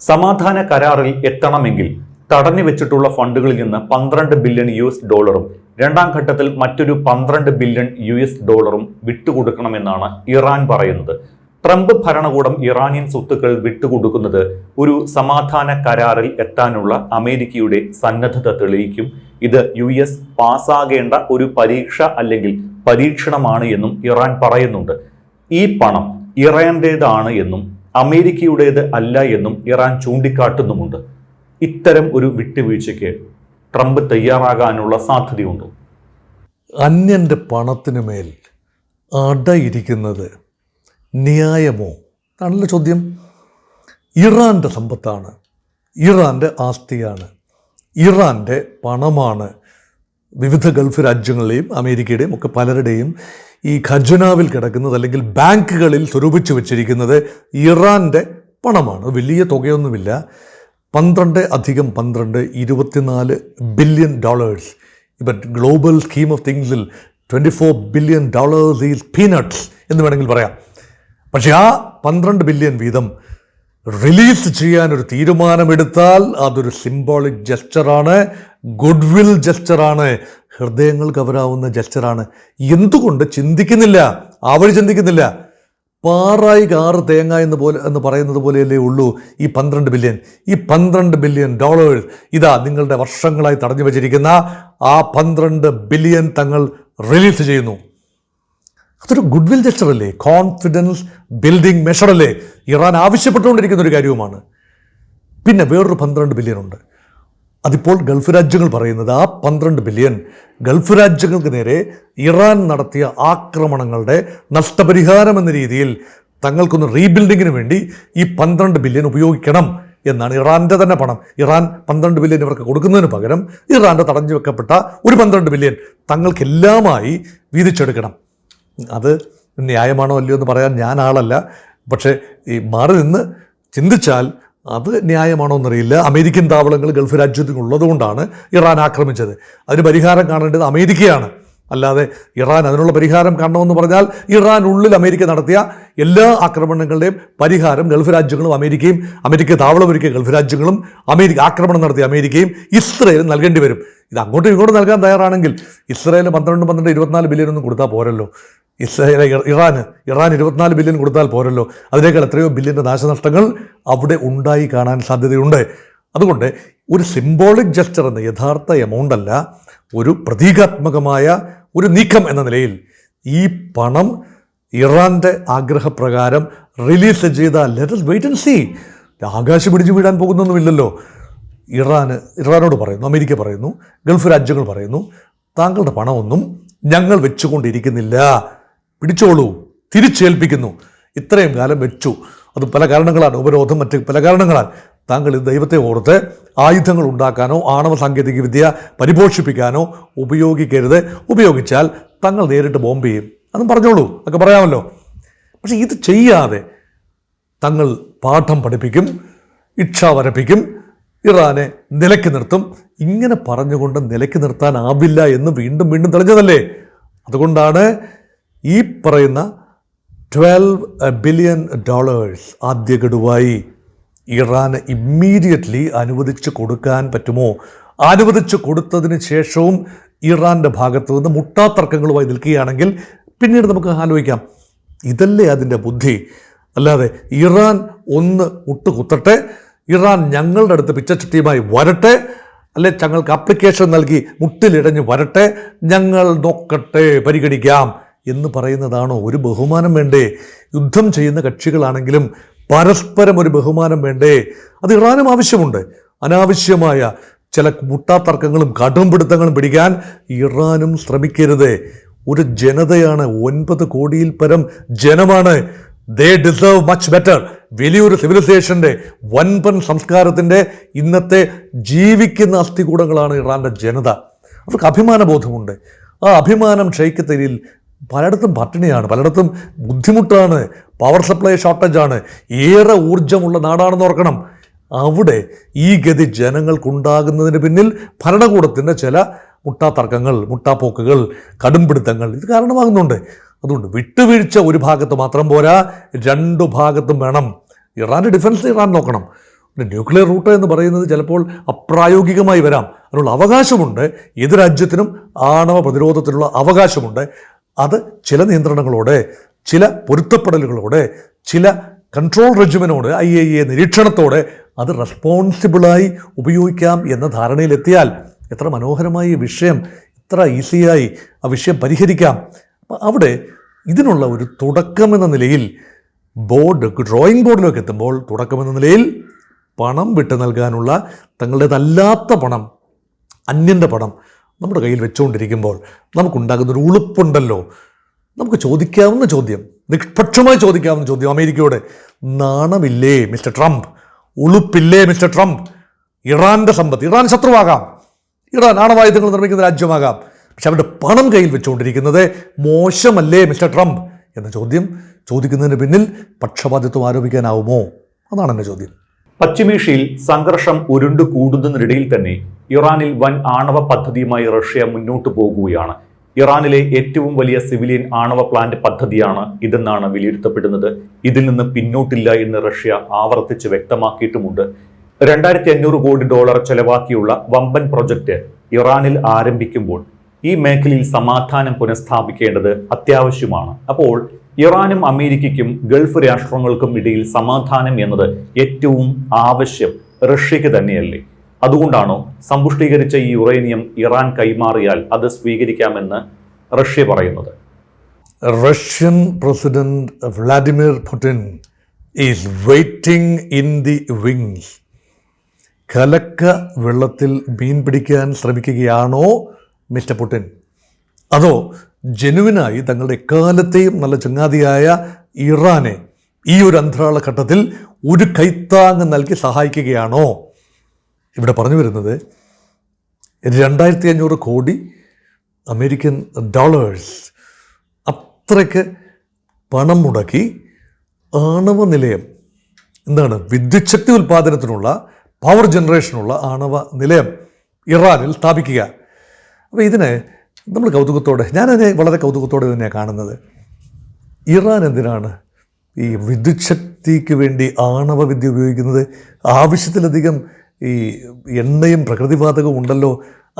സമാധാന കരാറിൽ എത്തണമെങ്കിൽ തടഞ്ഞു വെച്ചിട്ടുള്ള ഫണ്ടുകളിൽ നിന്ന് 12 ബില്യൺ US ഡോളറും രണ്ടാം ഘട്ടത്തിൽ മറ്റൊരു 12 ബില്യൺ US ഡോളറും വിട്ടുകൊടുക്കണമെന്നാണ് ഇറാൻ പറയുന്നത്. ട്രംപ് ഭരണകൂടം ഇറാനിയൻ സ്വത്തുക്കൾ വിട്ടുകൊടുക്കുന്നത് ഒരു സമാധാന കരാറിൽ എത്താനുള്ള അമേരിക്കയുടെ സന്നദ്ധത തെളിയിക്കും. ഇത് US പാസ്സാകേണ്ട ഒരു പരീക്ഷ അല്ലെങ്കിൽ പരീക്ഷണമാണ് എന്നും ഇറാൻ പറയുന്നുണ്ട്. ഈ പണം ഇറാന്റേതാണ് എന്നും അമേരിക്കയുടേത് അല്ല എന്നും ഇറാൻ ചൂണ്ടിക്കാട്ടുന്നുമുണ്ട്. ഇത്തരം ഒരു വിട്ടുവീഴ്ചയ്ക്ക് ട്രംപ് തയ്യാറാകാനുള്ള സാധ്യതയുണ്ടോ? അന്യൻ്റെ പണത്തിന് മേൽ അടയിരിക്കുന്നത് ന്യായമോ ആണല്ലോ ചോദ്യം. ഇറാൻ്റെ സമ്പത്താണ്, ഇറാൻ്റെ ആസ്തിയാണ്, ഇറാൻ്റെ പണമാണ്. വിവിധ ഗൾഫ് രാജ്യങ്ങളുടെയും അമേരിക്കയുടെയും ഒക്കെ പലരുടെയും ഈ ഖജനാവിൽ കിടക്കുന്നത് അല്ലെങ്കിൽ ബാങ്കുകളിൽ സ്വരൂപിച്ചു വച്ചിരിക്കുന്നത് ഇറാൻ്റെ പണമാണ്. വലിയ തുകയൊന്നുമില്ല. 12 + 12 24 ബില്യൺ ഡോളേഴ്സ്. ഇപ്പം ഗ്ലോബൽ സ്കീം ഓഫ് തിങ്സിൽ $24 ബില്യൺ ഈസ് പീനട്ട്സ് എന്ന് വേണമെങ്കിൽ പറയാം. പക്ഷേ ആ 12 ബില്യൺ വീതം റിലീസ് ചെയ്യാനൊരു തീരുമാനമെടുത്താൽ അതൊരു സിംബോളിക് ജസ്റ്ററാണ്, ഗുഡ്വിൽ ജസ്റ്ററാണ്, ഹൃദയങ്ങൾ കവരാവുന്ന ജസ്റ്ററാണ്. എന്തുകൊണ്ട് ചിന്തിക്കുന്നില്ല? അവർ ചിന്തിക്കുന്നില്ല. പാറായി കാറ് തേങ്ങ എന്ന് പറയുന്നത് പോലെയല്ലേ ഉള്ളൂ ഈ 12 ബില്യൺ. ഈ 12 ബില്യൺ ഡോളേഴ്സ് ഇതാ നിങ്ങളുടെ വർഷങ്ങളായി തടഞ്ഞു വച്ചിരിക്കുന്ന ആ 12 ബില്യൺ തങ്ങൾ റിലീസ് ചെയ്യുന്നു. അതൊരു ഗുഡ്വിൽ ജസ്റ്റർ അല്ലേ, കോൺഫിഡൻസ് ബിൽഡിംഗ് മെഷർ അല്ലേ, ഇറാൻ ആവശ്യപ്പെട്ടുകൊണ്ടിരിക്കുന്ന ഒരു കാര്യവുമാണ്. പിന്നെ വേറൊരു 12 ബില്യൺ ഉണ്ട്. അതിപ്പോൾ ഗൾഫ് രാജ്യങ്ങൾ പറയുന്നത് ആ 12 ബില്യൺ ഗൾഫ് രാജ്യങ്ങൾക്ക് നേരെ ഇറാൻ നടത്തിയ ആക്രമണങ്ങളുടെ നഷ്ടപരിഹാരം എന്ന രീതിയിൽ തങ്ങൾക്കൊന്ന് റീബിൽഡിങ്ങിന് വേണ്ടി ഈ 12 ബില്യൺ ഉപയോഗിക്കണം എന്നാണ്. ഇറാൻ്റെ തന്നെ പണം. ഇറാൻ 12 ബില്യൺ ഇവർക്ക് കൊടുക്കുന്നതിന് പകരം ഇറാൻ്റെ തടഞ്ഞു വെക്കപ്പെട്ട ഒരു 12 ബില്യൺ തങ്ങൾക്കെല്ലാമായി വീതിച്ചെടുക്കണം. അത് ന്യായമാണോ അല്ലയോ എന്ന് പറയാൻ ഞാൻ ആളല്ല. പക്ഷേ ഈ മാറി നിന്ന് ചിന്തിച്ചാൽ അത് ന്യായമാണോ എന്നറിയില്ല. അമേരിക്കൻ താവളങ്ങൾ ഗൾഫ് രാജ്യത്തിനുള്ളതുകൊണ്ടാണ് ഇറാൻ ആക്രമിച്ചത്. അതിന് പരിഹാരം കാണേണ്ടത് അമേരിക്കയാണ്. അല്ലാതെ ഇറാൻ അതിനുള്ള പരിഹാരം കാണണമെന്ന് പറഞ്ഞാൽ ഇറാനുള്ളിൽ അമേരിക്ക നടത്തിയ എല്ലാ ആക്രമണങ്ങളുടെയും പരിഹാരം ഗൾഫ് രാജ്യങ്ങളും അമേരിക്ക താവളമൊരുക്കിയ ഗൾഫ് രാജ്യങ്ങളും ആക്രമണം നടത്തിയ അമേരിക്കയും ഇസ്രയേലും നൽകേണ്ടി വരും. ഇത് അങ്ങോട്ടും ഇങ്ങോട്ടും നൽകാൻ തയ്യാറാണെങ്കിൽ ഇസ്രയേൽ 12 24 ബില്യൺ ഒന്നും കൊടുത്താൽ പോരല്ലോ. ഇറാൻ 24 ബില്യൺ കൊടുത്താൽ പോരല്ലോ. അതിനേക്കാൾ എത്രയോ ബില്യൻ്റെ നാശനഷ്ടങ്ങൾ അവിടെ ഉണ്ടായി കാണാൻ സാധ്യതയുണ്ട്. അതുകൊണ്ട് ഒരു സിംബോളിക് ജസ്റ്റർ എന്ന യഥാർത്ഥ എമൗണ്ട് അല്ല, ഒരു പ്രതീകാത്മകമായ ഒരു നീക്കം എന്ന നിലയിൽ ഈ പണം ഇറാൻ്റെ ആഗ്രഹപ്രകാരം റിലീസ് ചെയ്താൽ let us wait and see. ആകാശം പിടിച്ചു വീഴാൻ പോകുന്നൊന്നുമില്ലല്ലോ. ഇറാനോട് പറയുന്നു, അമേരിക്ക പറയുന്നു, ഗൾഫ് രാജ്യങ്ങൾ പറയുന്നു, താങ്കളുടെ പണമൊന്നും ഞങ്ങൾ വെച്ചുകൊണ്ടിരിക്കുന്നില്ല, പിടിച്ചോളൂ, തിരിച്ചേൽപ്പിക്കുന്നു. ഇത്രയും കാലം വെച്ചു, അത് പല കാരണങ്ങളാണ്, ഉപരോധം, മറ്റ് പല കാരണങ്ങളാണ്. താങ്കൾ ഇത് ദൈവത്തെ ഓർത്ത് ആയുധങ്ങൾ ഉണ്ടാക്കാനോ ആണവ സാങ്കേതിക വിദ്യ പരിപോഷിപ്പിക്കാനോ ഉപയോഗിക്കരുത്. ഉപയോഗിച്ചാൽ തങ്ങൾ നേരിട്ട് ബോംബ് ചെയ്യും. അതും പറഞ്ഞോളൂ, ഒക്കെ പറയാമല്ലോ. പക്ഷെ ഇത് ചെയ്യാതെ തങ്ങൾ പാഠം പഠിപ്പിക്കും, ഇച്ഛ വരപ്പിക്കും, ഇറാനെ നിലയ്ക്ക് നിർത്തും. ഇങ്ങനെ പറഞ്ഞുകൊണ്ട് നിലയ്ക്ക് നിർത്താനാവില്ല എന്ന് വീണ്ടും വീണ്ടും തെളിഞ്ഞതല്ലേ. അതുകൊണ്ടാണ് ഈ പറയുന്ന $12 ബില്യൺ ആദ്യ ഗഡുവായി ഇറാന് ഇമ്മീഡിയറ്റ്ലി അനുവദിച്ച് കൊടുക്കാൻ പറ്റുമോ? അനുവദിച്ച് കൊടുത്തതിന് ശേഷവും ഇറാൻ്റെ ഭാഗത്തു നിന്ന് മുട്ടാത്തർക്കങ്ങളുമായി നിൽക്കുകയാണെങ്കിൽ പിന്നീട് നമുക്ക് ആലോചിക്കാം. ഇതല്ലേ അതിൻ്റെ ബുദ്ധി. അല്ലാതെ ഇറാൻ ഒന്ന് മുട്ടുകുത്തട്ടെ, ഇറാൻ ഞങ്ങളുടെ അടുത്ത് പിച്ചച്ചട്ടിയുമായി വരട്ടെ, അല്ലെ ഞങ്ങൾക്ക് ആപ്ലിക്കേഷൻ നൽകി മുട്ടിലിടഞ്ഞ് വരട്ടെ, ഞങ്ങൾ നോക്കട്ടെ, പരിഗണിക്കാം എന്ന് പറയുന്നതാണോ? ഒരു ബഹുമാനം വേണ്ടേ? യുദ്ധം ചെയ്യുന്ന കക്ഷികളാണെങ്കിലും പരസ്പരം ഒരു ബഹുമാനം വേണ്ടേ? അത് ഇറാനും ആവശ്യമുണ്ട്. അനാവശ്യമായ ചില മുട്ടാത്തർക്കങ്ങളും കടുംപിടുത്തങ്ങളും പിടിക്കാൻ ഇറാനും ശ്രമിക്കരുത്. ഒരു ജനതയാണ്, 9 കോടിയിൽ പരം ജനമാണ്. They deserve much better. വലിയൊരു സിവിലൈസേഷൻ്റെ വൻപൻ സംസ്കാരത്തിൻ്റെ ഇന്നത്തെ ജീവിക്കുന്ന അസ്ഥികൂടങ്ങളാണ് ഇറാൻ്റെ ജനത. അവർക്ക് അഭിമാനബോധമുണ്ട്. ആ അഭിമാനം ക്ഷയിക്കത്തരിൽ പലയിടത്തും പട്ടിണിയാണ്, പലയിടത്തും ബുദ്ധിമുട്ടാണ്, പവർ സപ്ലൈ ഷോർട്ടേജാണ്, ഏറെ ഊർജ്ജമുള്ള നാടാണെന്ന് ഓർക്കണം. അവിടെ ഈ ഗതി ജനങ്ങൾക്കുണ്ടാകുന്നതിന് പിന്നിൽ ഭരണകൂടത്തിൻ്റെ ചില മുട്ടാത്തർക്കങ്ങൾ, മുട്ടാപ്പോക്കുകൾ, കടുംപിടുത്തങ്ങൾ ഇത് കാരണമാകുന്നുണ്ട്. അതുകൊണ്ട് വിട്ടുവീഴ്ച ഒരു ഭാഗത്ത് മാത്രം പോരാ, 2 ഭാഗത്തും വേണം. ഇറാൻ്റെ ഡിഫൻസ് ഇറാൻ നോക്കണം, പിന്നെ ന്യൂക്ലിയർ റൂട്ട് എന്ന് പറയുന്നത് ചിലപ്പോൾ അപ്രായോഗികമായി വരാം. അതിനുള്ള അവകാശമുണ്ട്. ഏത് രാജ്യത്തിനും ആണവ പ്രതിരോധത്തിനുള്ള അവകാശമുണ്ട്. അത് ചില നിയന്ത്രണങ്ങളോടെ, ചില പൊരുത്തപ്പെടലുകളോടെ, ചില കൺട്രോൾ റെജിമിനോട്, IAEA നിരീക്ഷണത്തോടെ അത് റെസ്പോൺസിബിളായി ഉപയോഗിക്കാം എന്ന ധാരണയിലെത്തിയാൽ എത്ര മനോഹരമായി ഈ വിഷയം, ഇത്ര ഈസിയായി ആ വിഷയം പരിഹരിക്കാം. അവിടെ ഇതിനുള്ള ഒരു തുടക്കമെന്ന നിലയിൽ ഡ്രോയിങ് ബോർഡിലേക്ക് എത്തുമ്പോൾ തുടക്കമെന്ന നിലയിൽ പണം വിട്ടു നൽകാനുള്ള തങ്ങളുടേതല്ലാത്ത പണം, അന്യൻ്റെ പണം നമ്മുടെ കയ്യിൽ വെച്ചുകൊണ്ടിരിക്കുമ്പോൾ നമുക്കുണ്ടാകുന്നൊരു ഉളുപ്പുണ്ടല്ലോ. നമുക്ക് ചോദിക്കാവുന്ന ചോദ്യം, നിഷ്പക്ഷമായി ചോദിക്കാവുന്ന ചോദ്യം അമേരിക്കയോട്, നാണമില്ലേ മിസ്റ്റർ ട്രംപ്, ഉളുപ്പില്ലേ മിസ്റ്റർ ട്രംപ്? ഇറാൻ്റെ സമ്പത്ത്, ഇറാൻ ശത്രുവാകാം, ഇറാൻ ആണവായുധങ്ങൾ നിർമ്മിക്കുന്ന രാജ്യമാകാം, പക്ഷെ അവരുടെ പണം കയ്യിൽ വെച്ചുകൊണ്ടിരിക്കുന്നത് മോശമല്ലേ മിസ്റ്റർ ട്രംപ് എന്ന ചോദ്യം ചോദിക്കുന്നതിന് പിന്നിൽ പക്ഷപാതിത്വം ആരോപിക്കാനാവുമോ? അതാണ് എൻ്റെ ചോദ്യം. പശ്ചിമേഷ്യയിൽ സംഘർഷം ഉരുണ്ടു കൂടുന്നതിനിടയിൽ തന്നെ ഇറാനിൽ വൻ ആണവ പദ്ധതിയുമായി റഷ്യ മുന്നോട്ടു പോകുകയാണ്. ഇറാനിലെ ഏറ്റവും വലിയ സിവിലിയൻ ആണവ പ്ലാന്റ് പദ്ധതിയാണ് ഇതെന്നാണ് വിലയിരുത്തപ്പെടുന്നത്. ഇതിൽ നിന്ന് പിന്നോട്ടില്ല എന്ന് റഷ്യ ആവർത്തിച്ച് വ്യക്തമാക്കിയിട്ടുമുണ്ട്. 2500 കോടി ഡോളർ ചെലവാക്കിയുള്ള വമ്പൻ പ്രൊജക്ട് ഇറാനിൽ ആരംഭിക്കുമ്പോൾ ഈ മേഖലയിൽ സമാധാനം പുനഃസ്ഥാപിക്കേണ്ടത് അത്യാവശ്യമാണ്. അപ്പോൾ ഇറാനും അമേരിക്കയ്ക്കും ഗൾഫ് രാഷ്ട്രങ്ങൾക്കും ഇടയിൽ സമാധാനം എന്നത് ഏറ്റവും ആവശ്യം റഷ്യക്ക് തന്നെയല്ലേ? അതുകൊണ്ടാണോ സമ്പുഷ്ടീകരിച്ച ഈ യുറേനിയം ഇറാൻ കൈമാറിയാൽ അത് സ്വീകരിക്കാമെന്ന് റഷ്യ പറയുന്നത്? Russian president Vladimir Putin is waiting in the wings. കലക്ക വെള്ളത്തിൽ മീൻ പിടിക്കാൻ ശ്രമിക്കുകയാണോ മിസ്റ്റർ പുടിൻ? അതോ ജനുവിനായി തങ്ങളുടെ എക്കാലത്തെയും നല്ല ചങ്ങാതിയായ ഇറാനെ ഈ ഒരു അന്തരാള ഘട്ടത്തിൽ ഒരു കൈത്താങ് നൽകി സഹായിക്കുകയാണോ? ഇവിടെ പറഞ്ഞു വരുന്നത് 2500 കോടി അമേരിക്കൻ ഡോളേഴ്സ് അത്രയ്ക്ക് പണം മുടക്കി ആണവ നിലയം, എന്താണ്, വിദ്യുത് ശക്തി ഉൽപ്പാദനത്തിനുള്ള, പവർ ജനറേഷനുള്ള ആണവ നിലയം ഇറാനിൽ സ്ഥാപിക്കുക. അപ്പോൾ ഇതിനെ നമ്മൾ കൗതുകത്തോടെ, ഞാനതിനെ വളരെ കൗതുകത്തോടെ തന്നെയാണ് കാണുന്നത്. ഇറാൻ എന്തിനാണ് ഈ വിദ്യുത് ശക്തിക്ക് വേണ്ടി ആണവ വിദ്യ ഉപയോഗിക്കുന്നത്? ആവശ്യത്തിലധികം ഈ എണ്ണയും പ്രകൃതിവാതകവും ഉണ്ടല്ലോ,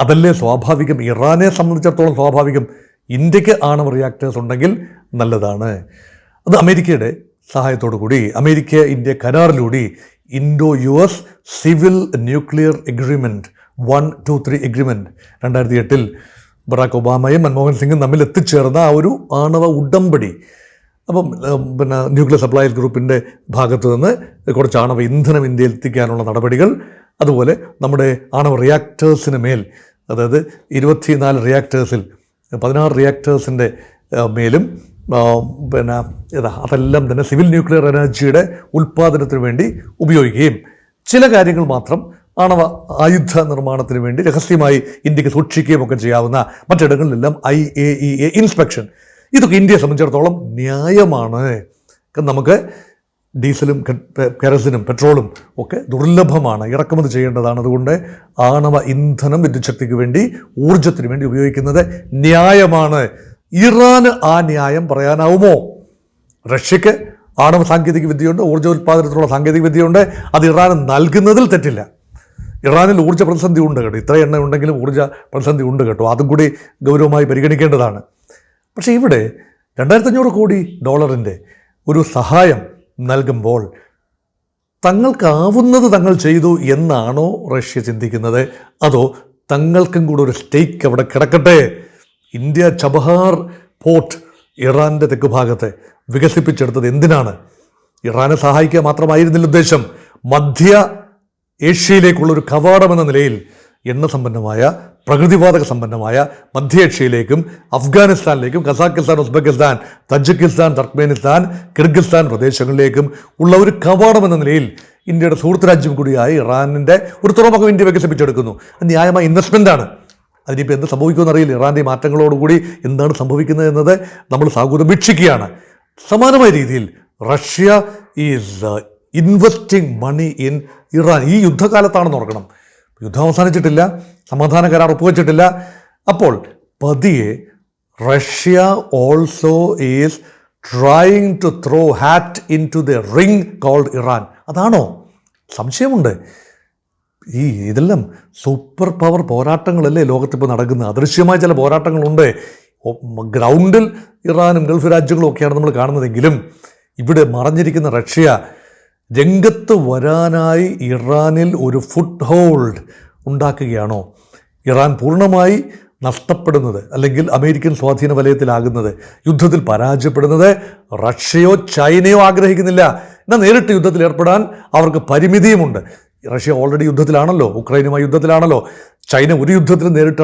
അതല്ലേ സ്വാഭാവികം. ഇറാനെ സംബന്ധിച്ചിടത്തോളം സ്വാഭാവികം. ഇന്ത്യക്ക് ആണവ റിയാക്ടേഴ്സ് ഉണ്ടെങ്കിൽ നല്ലതാണ്. അത് അമേരിക്കയുടെ സഹായത്തോടു കൂടി, അമേരിക്ക ഇന്ത്യ കരാറിലൂടെ Indo US civil nuclear agreement 123 agreement 2008 Barack ഒബാമയും മൻമോഹൻ സിംഗും തമ്മിൽ എത്തിച്ചേർന്ന ആ ഒരു ആണവ ഉടമ്പടി. അപ്പം പിന്നെ ന്യൂക്ലിയർ സപ്ലൈസ് ഗ്രൂപ്പിൻ്റെ ഭാഗത്തു നിന്ന് കുറച്ച് ആണവ ഇന്ധനം ഇന്ത്യയിൽ എത്തിക്കാനുള്ള നടപടികൾ, അതുപോലെ നമ്മുടെ ആണവ റിയാക്ടേഴ്സിന് മേൽ, അതായത് 24 റിയാക്ടേഴ്സിൽ 16 റിയാക്ടേഴ്സിൻ്റെ മേലും പിന്നെ അതെല്ലാം തന്നെ സിവിൽ ന്യൂക്ലിയർ എനർജിയുടെ ഉൽപ്പാദനത്തിന് വേണ്ടി ഉപയോഗിക്കുകയും ചില കാര്യങ്ങൾ മാത്രം ആണവ ആയുധ നിർമ്മാണത്തിന് വേണ്ടി രഹസ്യമായി ഇന്ത്യക്ക് സൂക്ഷിക്കുകയും ഒക്കെ ചെയ്യാവുന്ന, മറ്റിടങ്ങളിലെല്ലാം IAEA ഇൻസ്പെക്ഷൻ. ഇതൊക്കെ ഇന്ത്യയെ സംബന്ധിച്ചിടത്തോളം ന്യായമാണ്. നമുക്ക് ഡീസലും കെറസിനും പെട്രോളും ഒക്കെ ദുർലഭമാണ്, ഇറക്കുമതി ചെയ്യേണ്ടതാണ്. അതുകൊണ്ട് ആണവ ഇന്ധനം വിദ്യുത് ശക്തിക്ക് വേണ്ടി, ഊർജത്തിന് വേണ്ടി ഉപയോഗിക്കുന്നത് ന്യായമാണ്. ഇറാന് ആ ന്യായം പറയാനാവുമോ? റഷ്യക്ക് ആണവ സാങ്കേതിക വിദ്യയുണ്ട്, ഊർജ്ജോൽപാദനത്തിനുള്ള സാങ്കേതിക വിദ്യയുണ്ട്. അത് ഇറാന് നൽകുന്നതിൽ തെറ്റില്ല. ഇറാനിൽ ഊർജ്ജ പ്രതിസന്ധി ഉണ്ട് കേട്ടോ, ഇത്ര എണ്ണ ഉണ്ടെങ്കിലും ഊർജ്ജ പ്രതിസന്ധി ഉണ്ട് കേട്ടോ, അതും കൂടി ഗൗരവമായി പരിഗണിക്കേണ്ടതാണ്. പക്ഷേ ഇവിടെ 2500 കോടി ഡോളറിൻ്റെ ഒരു സഹായം നൽകുമ്പോൾ തങ്ങൾക്കാവുന്നത് തങ്ങൾ ചെയ്തു എന്നാണോ റഷ്യ ചിന്തിക്കുന്നത്? അതോ തങ്ങൾക്കും കൂടെ ഒരു സ്റ്റേക്ക് അവിടെ കിടക്കട്ടെ? ഇന്ത്യ ചബഹാർ പോർട്ട് ഇറാൻ്റെ തെക്ക് ഭാഗത്ത് വികസിപ്പിച്ചെടുത്തത് എന്തിനാണ്? ഇറാനെ സഹായിക്കുക മാത്രമായിരുന്നില്ല ഉദ്ദേശം. മധ്യ ഏഷ്യയിലേക്കുള്ളൊരു കവാടമെന്ന നിലയിൽ എണ്ണ സമ്പന്നമായ, പ്രകൃതിവാതക സമ്പന്നമായ മധ്യ ഏഷ്യയിലേക്കും അഫ്ഗാനിസ്ഥാനിലേക്കും കസാക്കിസ്ഥാൻ, ഉസ്ബെക്കിസ്ഥാൻ, തജിക്കിസ്ഥാൻ, തർക്ക്മേനിസ്ഥാൻ, കിർഗിസ്ഥാൻ പ്രദേശങ്ങളിലേക്കും ഉള്ള ഒരു കവാടമെന്ന നിലയിൽ ഇന്ത്യയുടെ സുഹൃത്ത് രാജ്യം കൂടിയായ ഇറാനിൻ്റെ ഒരു തുറമുഖം ഇന്ത്യ വികസിപ്പിച്ചെടുക്കുന്നു. അത് ന്യായമായ ഇൻവെസ്റ്റ്മെൻറ്റാണ്. അതിനിപ്പോൾ എന്ത് സംഭവിക്കുമെന്ന് അറിയില്ല. ഇറാൻ്റെ മാറ്റങ്ങളോടുകൂടി എന്താണ് സംഭവിക്കുന്നത് എന്നത് നമ്മൾ സാഹൂര്യം വീക്ഷിക്കുകയാണ്. സമാനമായ രീതിയിൽ Russia is investing money in Iran. ഈ യുദ്ധകാലത്താണെന്ന് ഓർക്കണം. യുദ്ധം അവസാനിച്ചിട്ടില്ല, സമാധാന കരാർ ഒപ്പുവെച്ചിട്ടില്ല. അപ്പോൾ പതിയെ Russia also is trying to throw hat in to the ring called Iran. അതാണോ സംശയമുണ്ട്. ഇതെല്ലാം സൂപ്പർ പവർ പോരാട്ടങ്ങളല്ലേ ലോകത്തിപ്പോൾ നടക്കുന്നത്. അദൃശ്യമായ ചില പോരാട്ടങ്ങളുണ്ട്. ഗ്രൗണ്ടിൽ ഇറാനും ഗൾഫ് രാജ്യങ്ങളും ഒക്കെയാണ് നമ്മൾ കാണുന്നതെങ്കിലും ഇവിടെ മറഞ്ഞിരിക്കുന്ന റഷ്യ രംഗത്ത് വരാനായി ഇറാനിൽ ഒരു ഫുട് ഹോൾഡ് ഉണ്ടാക്കുകയാണോ? ഇറാൻ പൂർണ്ണമായി നഷ്ടപ്പെടുന്നത് അല്ലെങ്കിൽ അമേരിക്കൻ സ്വാധീന വലയത്തിലാകുന്നത്, യുദ്ധത്തിൽ പരാജയപ്പെടുന്നത് റഷ്യയോ ചൈനയോ ആഗ്രഹിക്കുന്നില്ല. എന്നാൽ നേരിട്ട് യുദ്ധത്തിൽ ഏർപ്പെടാൻ അവർക്ക് പരിമിതിയുമുണ്ട്. റഷ്യ ഓൾറെഡി യുദ്ധത്തിലാണല്ലോ, ഉക്രൈനുമായി യുദ്ധത്തിലാണല്ലോ. ചൈന ഒരു യുദ്ധത്തിൽ നേരിട്ട്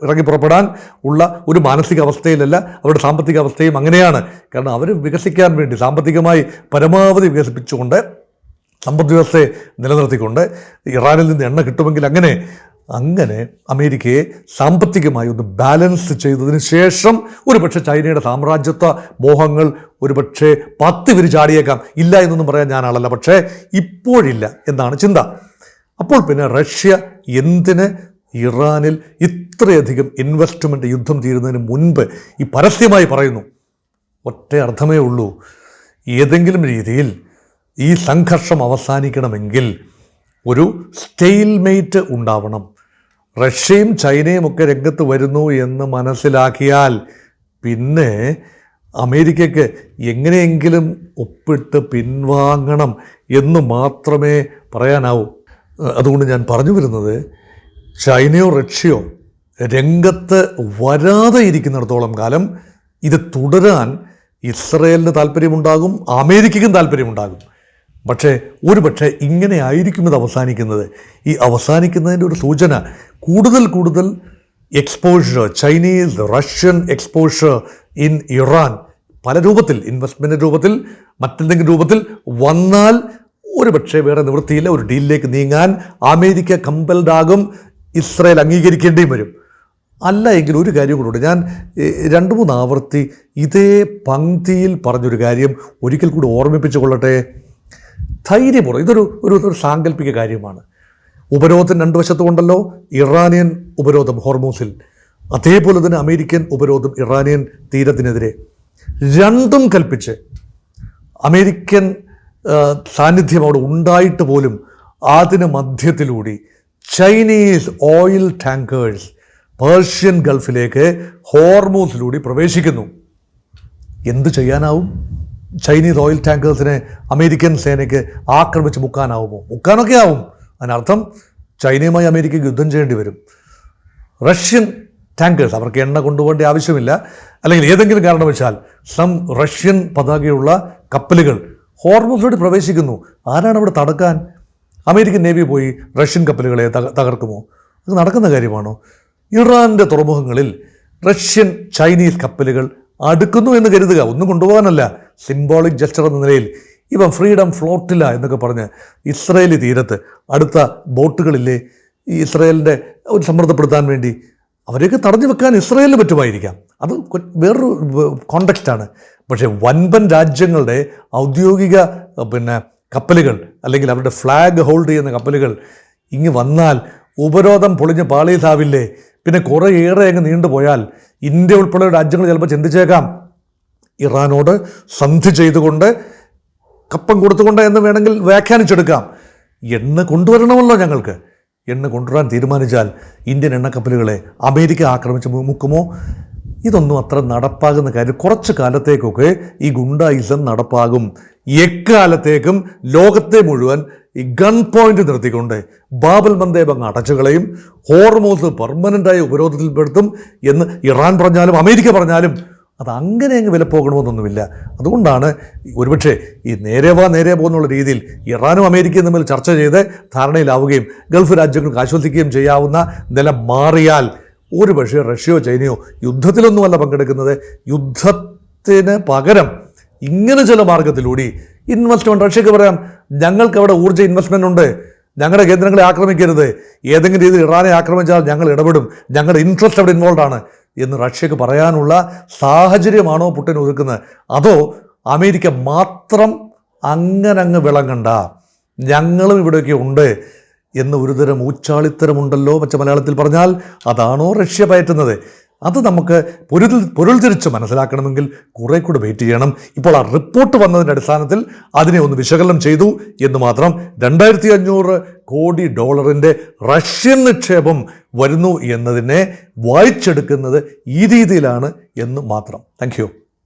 ഇറങ്ങി പുറപ്പെടാൻ ഉള്ള ഒരു മാനസികാവസ്ഥയിലല്ല, അവരുടെ സാമ്പത്തിക അവസ്ഥയും അങ്ങനെയാണ്. കാരണം അവർ വികസിക്കാൻ വേണ്ടി സാമ്പത്തികമായി പരമാവധി വികസിപ്പിച്ചുകൊണ്ട് സമ്പദ് വ്യവസ്ഥയെ നിലനിർത്തിക്കൊണ്ട് ഇറാനിൽ നിന്ന് എണ്ണ കിട്ടുമെങ്കിൽ അങ്ങനെ അമേരിക്കയെ സാമ്പത്തികമായി ഒന്ന് ബാലൻസ് ചെയ്തതിന് ശേഷം ഒരുപക്ഷെ ചൈനയുടെ സാമ്രാജ്യത്വ മോഹങ്ങൾ ഒരുപക്ഷെ 10 വിരിചാടിയേക്കാം. ഇല്ല എന്നൊന്നും പറയാൻ ഞാനാളല്ല, പക്ഷേ ഇപ്പോഴില്ല എന്നാണ് ചിന്ത. അപ്പോൾ പിന്നെ റഷ്യ എന്തിന് ഇറാനിൽ ഇത്രയധികം ഇൻവെസ്റ്റ്മെൻറ്റ് യുദ്ധം തീരുന്നതിന് മുൻപ് ഈ പരസ്യമായി പറയുന്നു? ഒറ്റ അർത്ഥമേ ഉള്ളൂ, ഏതെങ്കിലും രീതിയിൽ ഈ സംഘർഷം അവസാനിക്കണമെങ്കിൽ ഒരു സ്റ്റെയിൽമേറ്റ് ഉണ്ടാവണം. റഷ്യയും ചൈനയും ഒക്കെ രംഗത്ത് വരുന്നു എന്ന് മനസ്സിലാക്കിയാൽ പിന്നെ അമേരിക്കയ്ക്ക് എങ്ങനെയെങ്കിലും ഒപ്പിട്ട് പിൻവാങ്ങണം എന്ന് മാത്രമേ പറയാനാവൂ. അതുകൊണ്ട് ഞാൻ പറഞ്ഞു വരുന്നത്, ചൈനയോ റഷ്യയോ രംഗത്ത് വരാതെ ഇരിക്കുന്നിടത്തോളം കാലം ഇത് തുടരാൻ ഇസ്രയേലിന് താല്പര്യമുണ്ടാകും, അമേരിക്കയ്ക്കും താല്പര്യമുണ്ടാകും. പക്ഷേ ഇങ്ങനെ ആയിരിക്കും ഇത് അവസാനിക്കുന്നത്. ഈ അവസാനിക്കുന്നതിൻ്റെ ഒരു സൂചന കൂടുതൽ exposure, Chinese Russian exposure in Iran പല രൂപത്തിൽ, ഇൻവെസ്റ്റ്മെൻറ്റ് രൂപത്തിൽ, മറ്റെന്തെങ്കിലും രൂപത്തിൽ വന്നാൽ ഒരുപക്ഷെ വേറെ നിവൃത്തിയില്ല, ഒരു ഡീലിലേക്ക് നീങ്ങാൻ അമേരിക്ക കമ്പൽഡ് ആകും, ഇസ്രയേൽ അംഗീകരിക്കേണ്ടിയും വരും. അല്ല എങ്കിൽ ഒരു കാര്യം കൂടെ, ഞാൻ 2-3 ആവർത്തി ഇതേ പങ്ക്തിയിൽ പറഞ്ഞൊരു കാര്യം ഒരിക്കൽ കൂടി ഓർമ്മിപ്പിച്ചു കൊള്ളട്ടെ. ധൈര്യപൂർവ്വം, ഇതൊരു സാങ്കല്പിക കാര്യമാണ്. ഉപരോധത്തിന് 2 വശത്തുമുണ്ടല്ലോ. ഇറാനിയൻ ഉപരോധം ഹോർമൂസിൽ, അതേപോലെ തന്നെ അമേരിക്കൻ ഉപരോധം ഇറാനിയൻ തീരത്തിനെതിരെ. രണ്ടും കൽപ്പിച്ച് അമേരിക്കൻ സാന്നിധ്യം അവിടെ ഉണ്ടായിട്ട് പോലും അതിന് മധ്യത്തിലൂടെ ചൈനീസ് ഓയിൽ ടാങ്കേഴ്സ് പേർഷ്യൻ ഗൾഫിലേക്ക് ഹോർമൂസിലൂടെ പ്രവേശിക്കുന്നു. എന്തു ചെയ്യാനാവും? ചൈനീസ് ഓയിൽ ടാങ്കേഴ്സിനെ അമേരിക്കൻ സേനയ്ക്ക് ആക്രമിച്ച് മുക്കാനാവുമോ? മുക്കാനൊക്കെ ആവും. അതിനർത്ഥം ചൈനയുമായി അമേരിക്കയ്ക്ക് യുദ്ധം ചെയ്യേണ്ടി വരും. റഷ്യൻ ടാങ്കേഴ്സ്, അവർക്ക് എണ്ണ കൊണ്ടുപോകേണ്ട ആവശ്യമില്ല, അല്ലെങ്കിൽ ഏതെങ്കിലും കാരണവശാൽ റഷ്യൻ പതാകയുള്ള കപ്പലുകൾ ഹോർമൂസിലൂടെ പ്രവേശിക്കുന്നു. ആരാണ് അവിടെ തടക്കാൻ? അമേരിക്കൻ നേവി പോയി റഷ്യൻ കപ്പലുകളെ തകർക്കുമോ? അത് നടക്കുന്ന കാര്യമാണോ? ഇറാൻ്റെ തുറമുഖങ്ങളിൽ റഷ്യൻ ചൈനീസ് കപ്പലുകൾ അടുക്കുന്നു എന്ന് കരുതുക, ഒന്നും കൊണ്ടുപോകാനല്ല, സിംബോളിക് ജസ്റ്റർ എന്ന നിലയിൽ. ഇപ്പം ഫ്രീഡം ഫ്ലോട്ടില്ല എന്നൊക്കെ പറഞ്ഞ് ഇസ്രയേലി തീരത്ത് അടുത്ത ബോട്ടുകളില്ലേ ഈ ഇസ്രയേലിൻ്റെ ഒരു സമ്മർദ്ദപ്പെടുത്താൻ വേണ്ടി, അവരെയൊക്കെ തടഞ്ഞു വെക്കാൻ ഇസ്രയേലിന് പറ്റുമായിരിക്കാം. അത് വേറൊരു കോണ്ടെക്സ്റ്റാണ്. പക്ഷേ വൻപൻ രാജ്യങ്ങളുടെ ഔദ്യോഗിക കപ്പലുകൾ അല്ലെങ്കിൽ അവരുടെ ഫ്ലാഗ് ഹോൾഡ് ചെയ്യുന്ന കപ്പലുകൾ ഇങ്ങ് വന്നാൽ ഉപരോധം പൊളിഞ്ഞ് പാളീസാവില്ലേ? പിന്നെ കുറേയേറെ അങ്ങ് നീണ്ടുപോയാൽ ഇന്ത്യ ഉൾപ്പെടെ രാജ്യങ്ങൾ ചിലപ്പോൾ ചിന്തിച്ചേക്കാം, ഇറാനോട് സന്ധി ചെയ്തുകൊണ്ട് കപ്പം കൊടുത്തുകൊണ്ട് എന്ന് വേണമെങ്കിൽ വ്യാഖ്യാനിച്ചെടുക്കാം. എണ്ണ കൊണ്ടുവരണമല്ലോ ഞങ്ങൾക്ക്. എണ്ണ കൊണ്ടുവരാൻ തീരുമാനിച്ചാൽ ഇന്ത്യൻ എണ്ണക്കപ്പലുകളെ അമേരിക്ക ആക്രമിച്ച് മുക്കുമോ? ഇതൊന്നും അത്ര നടപ്പാകുന്ന കാര്യം. കുറച്ച് കാലത്തേക്കൊക്കെ ഈ ഗുണ്ടായിസം നടപ്പാകും. എക്കാലത്തേക്കും ലോകത്തെ മുഴുവൻ ഈ ഗൺ പോയിന്റ് നിർത്തിക്കൊണ്ട് ബാബൽ മന്ദേബ് അങ്ങ് അടച്ചുകളയും, ഹോർമൂസ് പെർമനൻ്റായി ഉപരോധത്തിൽപ്പെടുത്തും എന്ന് ഇറാൻ പറഞ്ഞാലും അമേരിക്ക പറഞ്ഞാലും അത് അങ്ങനെ അങ്ങ് വിലപ്പോകണമെന്നൊന്നുമില്ല. അതുകൊണ്ടാണ് ഒരുപക്ഷെ ഈ നേരെ പോകുന്നുള്ള രീതിയിൽ ഇറാനും അമേരിക്കയും തമ്മിൽ ചർച്ച ചെയ്ത് ധാരണയിലാവുകയും ഗൾഫ് രാജ്യങ്ങൾക്ക് ആശ്വസിക്കുകയും ചെയ്യാവുന്ന നില മാറിയാൽ ഒരുപക്ഷെ റഷ്യയോ ചൈനയോ യുദ്ധത്തിലൊന്നുമല്ല പങ്കെടുക്കുന്നത്. യുദ്ധത്തിന് പകരം ഇങ്ങനെ ചില മാർഗത്തിലൂടെ ഇൻവെസ്റ്റ്മെൻറ്റ്, റഷ്യക്ക് പറയാം, ഞങ്ങൾക്ക് അവിടെ ഊർജ്ജ ഇൻവെസ്റ്റ്മെൻ്റ് ഉണ്ട്, ഞങ്ങളുടെ കേന്ദ്രങ്ങളെ ആക്രമിക്കരുത്, ഏതെങ്കിലും രീതിയിൽ ഇറാനെ ആക്രമിച്ചാൽ ഞങ്ങൾ ഇടപെടും, ഞങ്ങളുടെ ഇൻട്രസ്റ്റ് അവിടെ ഇൻവോൾവ് ആണ് എന്ന് റഷ്യക്ക് പറയാനുള്ള സാഹചര്യമാണോ പുടിൻ ഒതുക്കുന്നത്? അതോ അമേരിക്ക മാത്രം അങ്ങ് വിളങ്ങണ്ട, ഞങ്ങളും ഇവിടെയൊക്കെ ഉണ്ട് എന്ന് ഒരുതരം ഊച്ചാളിത്തരമുണ്ടല്ലോ പച്ച മലയാളത്തിൽ പറഞ്ഞാൽ, അതാണോ റഷ്യ പയറ്റുന്നത്? അത് നമുക്ക് പൊരുൾ തിരിച്ച് മനസ്സിലാക്കണമെങ്കിൽ കുറെ കൂടെ വെയിറ്റ് ചെയ്യണം. ഇപ്പോൾ ആ റിപ്പോർട്ട് വന്നതിൻ്റെ അടിസ്ഥാനത്തിൽ അതിനെ ഒന്ന് വിശകലനം ചെയ്തു എന്ന് മാത്രം. 2500 കോടി ഡോളറിൻ്റെ റഷ്യൻ നിക്ഷേപം വരുന്നു എന്നതിനെ വായിച്ചെടുക്കുന്നത് ഈ രീതിയിലാണ് എന്ന് മാത്രം. Thank you.